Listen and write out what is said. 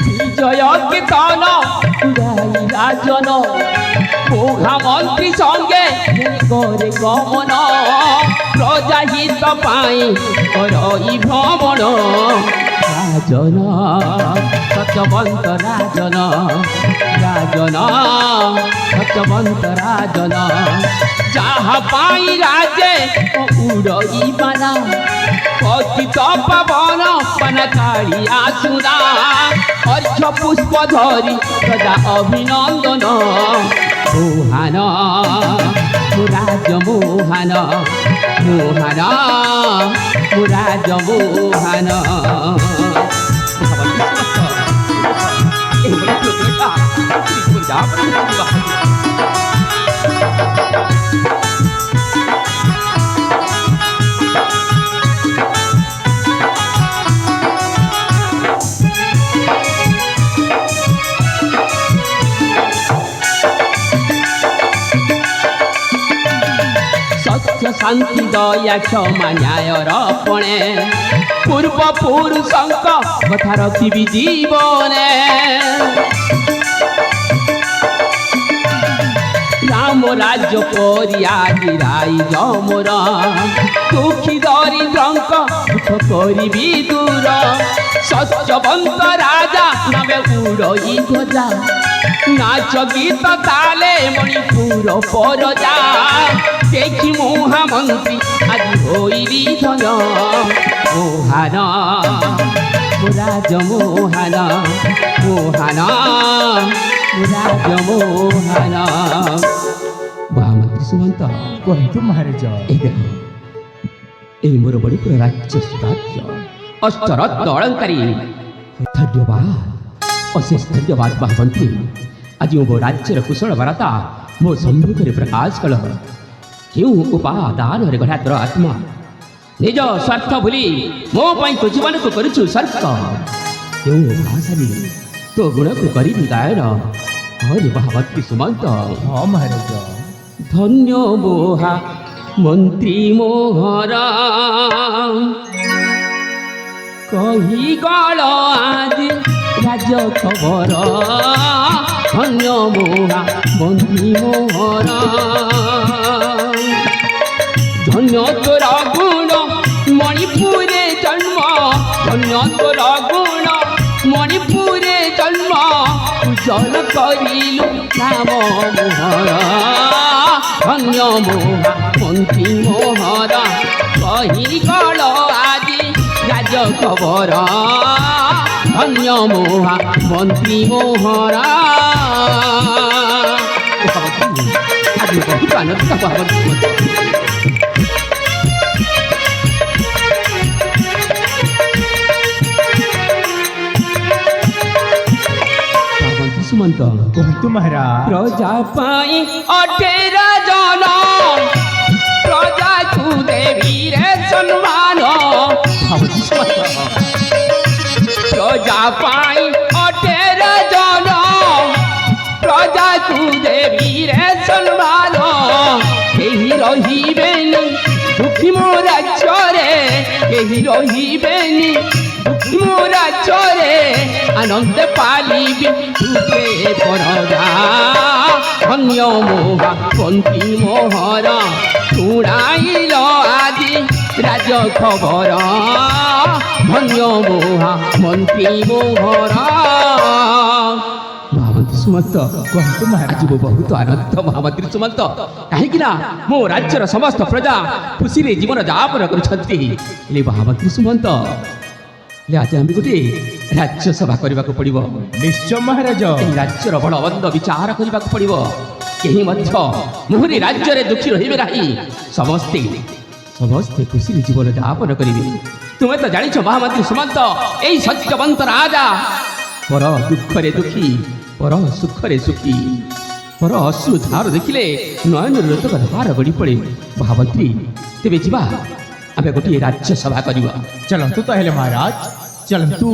বিজয় কীর্তন গাই রাজন মুখ্যমন্ত্রী সঙ্গে করে গমন প্রজাহিত পাই করই ভ্রমণ রাজন সত্যবন্ত রাজন রাজন সত্যবন্ত রাজন যাহা পাই রাজে উড়ই বানা পতিত পাবন পানা কালিয়া সুরা অর্ঘ্য পুষ্প ধরি প্রজা অভিনন্দন মোহান মুরাজ মোহান মোহান মুরাজ মোহান শান্তি দয়া ক্ষমা ন্যায়র পণে পূর্ব পুরুষঙ্ক কথা রখিবি জীবনে রাম রাজ্য করিয়া গিরাই যমর দুঃখী দরিদ্রঙ্ক দুঃখ করিবি দূর সত্যবন্ত রাজা নামে উড়ই ধ্বজা নাচ গীত তালে মণিপুর পরজা দেখি মহামন্ত্রী আজি হইলি ধন মোহান মুরাজ মোহান মোহান মুরাজ মোহান মহামন্ত্রী সুমন্ত କୁହନ୍ତୁ ମହାରାଜ। এই দেখো এই মোর বড়িপুর রাজ্য রাজ্য অষ্টরত্ন অলঙ্কারী ধন্যবাদ অশেষ ধন্যবাদ মহামন্ত্রী আজ ମୋ ରାଜ୍ୟର କୁଶଳ ବାର୍ତ୍ତା ମୋ ସମ୍ମୁଖରେ ପ୍ରକାଶ କଲ କେଉଁ ଉପାଦାନରେ ଗଢ଼ା ତୋର ଆତ୍ମା ନିଜ ସ୍ୱାର୍ଥ ଭୁଲି ମୋ ପାଇଁ ତୋ ଜୀବନକୁ କରୁଛୁ ସର୍ପ କେଉଁ ଭାଷାରେ ତୋ ଗୁଣକୁ କରିବି ଗାୟନ ହରି ମହାମନ୍ତ୍ରୀ ସୁମନ୍ତ। ହଁ ମହାରାଜ। ଧନ୍ୟ ମୋହା ମନ୍ତ୍ରୀ ମୋହର କହିଗଳ ଆଜି রাজ খবর ধন্য মোহা মন্ত্রী মোহর ধন্য তোর গুণ মণিপুরে জন্ম ধন্য তোর গুণ মণিপুরে জন্ম উজ্জ্বল করিলু নাম মোহর ধন্য মোহা মন্ত্রী মোহর কহিগল আজি রাজ খবর ধন্য মোহা মন্ত্রী মোহরা আজ বহুত আনন্দিত মহামন্ত্রী সুমন্ত କୁହନ୍ତୁ ମହାରାଜ। প্রজা পাই অটেরা জন প্রজাକୁ দেবীরে সম্মান প্রজা পাই অটের জন প্রজাକୁ দেবীরে সম্মান কেহি রহিবেনি দুঃখী মো রাজ্যরে কেহি রহিবেনি দুঃখী মো রাজ্যরে আনন্দ পালিবি তুতে পরজা ধন্য মোহা পন্থী মোহর শুଣାইল আদি রাজ খবর ধন্য মোহা মন্ত্রী মোহর মহামন্ত্রী সুমন্ত କୁହନ୍ତୁ ମହାରାଜ। ଆଜି ମୁଁ ବହୁତ ଆନନ୍ଦିତ ମହାମନ୍ତ୍ରୀ ସୁମନ୍ତ କାହିଁକି ନା ମୋ ରାଜ୍ୟର ସମସ୍ତ ପ୍ରଜା ଖୁସିରେ ଜୀବନ ଯାପନ କରୁଛନ୍ତି ହେଲେ ମହାମନ୍ତ୍ରୀ ସୁମନ୍ତ ହେଲେ ଆଜି ଆମେ ଗୋଟିଏ ରାଜ୍ୟ ସଭା କରିବାକୁ ପଡ଼ିବ ନିଶ୍ଚୟ ମହାରାଜ। ଏହି ରାଜ୍ୟର ବଳବନ୍ଦ ବିଚାର କରିବାକୁ ପଡ଼ିବ କେହି ମଧ୍ୟ ମୋହରି ରାଜ୍ୟରେ ଦୁଃଖୀ ରହିବେ ନାହିଁ ସମସ୍ତେ ସମସ୍ତେ ଖୁସିରେ ଜୀବନ ଯାପନ କରିବେ ତୁମେ ତ ଜାଣିଛ ମହାମନ୍ତ୍ରୀ ସୁମନ୍ତ ଏଇ ସତ୍ୟବନ୍ତ ରାଜା ପର ଦୁଃଖରେ ଦୁଃଖୀ ପର ସୁଖରେ ସୁଖୀ ପର ଅଶ୍ରୁ ଧାର ଦେଖିଲେ ନୟନର ଲୋତକ ଧାର ଗଡ଼ି ପଡ଼େ ମହାମନ୍ତ୍ରୀ ତେବେ ଯିବା ଆମେ ଗୋଟିଏ ରାଜ୍ୟ ସଭା କରିବା ଚଲନ୍ତୁ ତାହେଲେ ମହାରାଜ ଚଲନ୍ତୁ।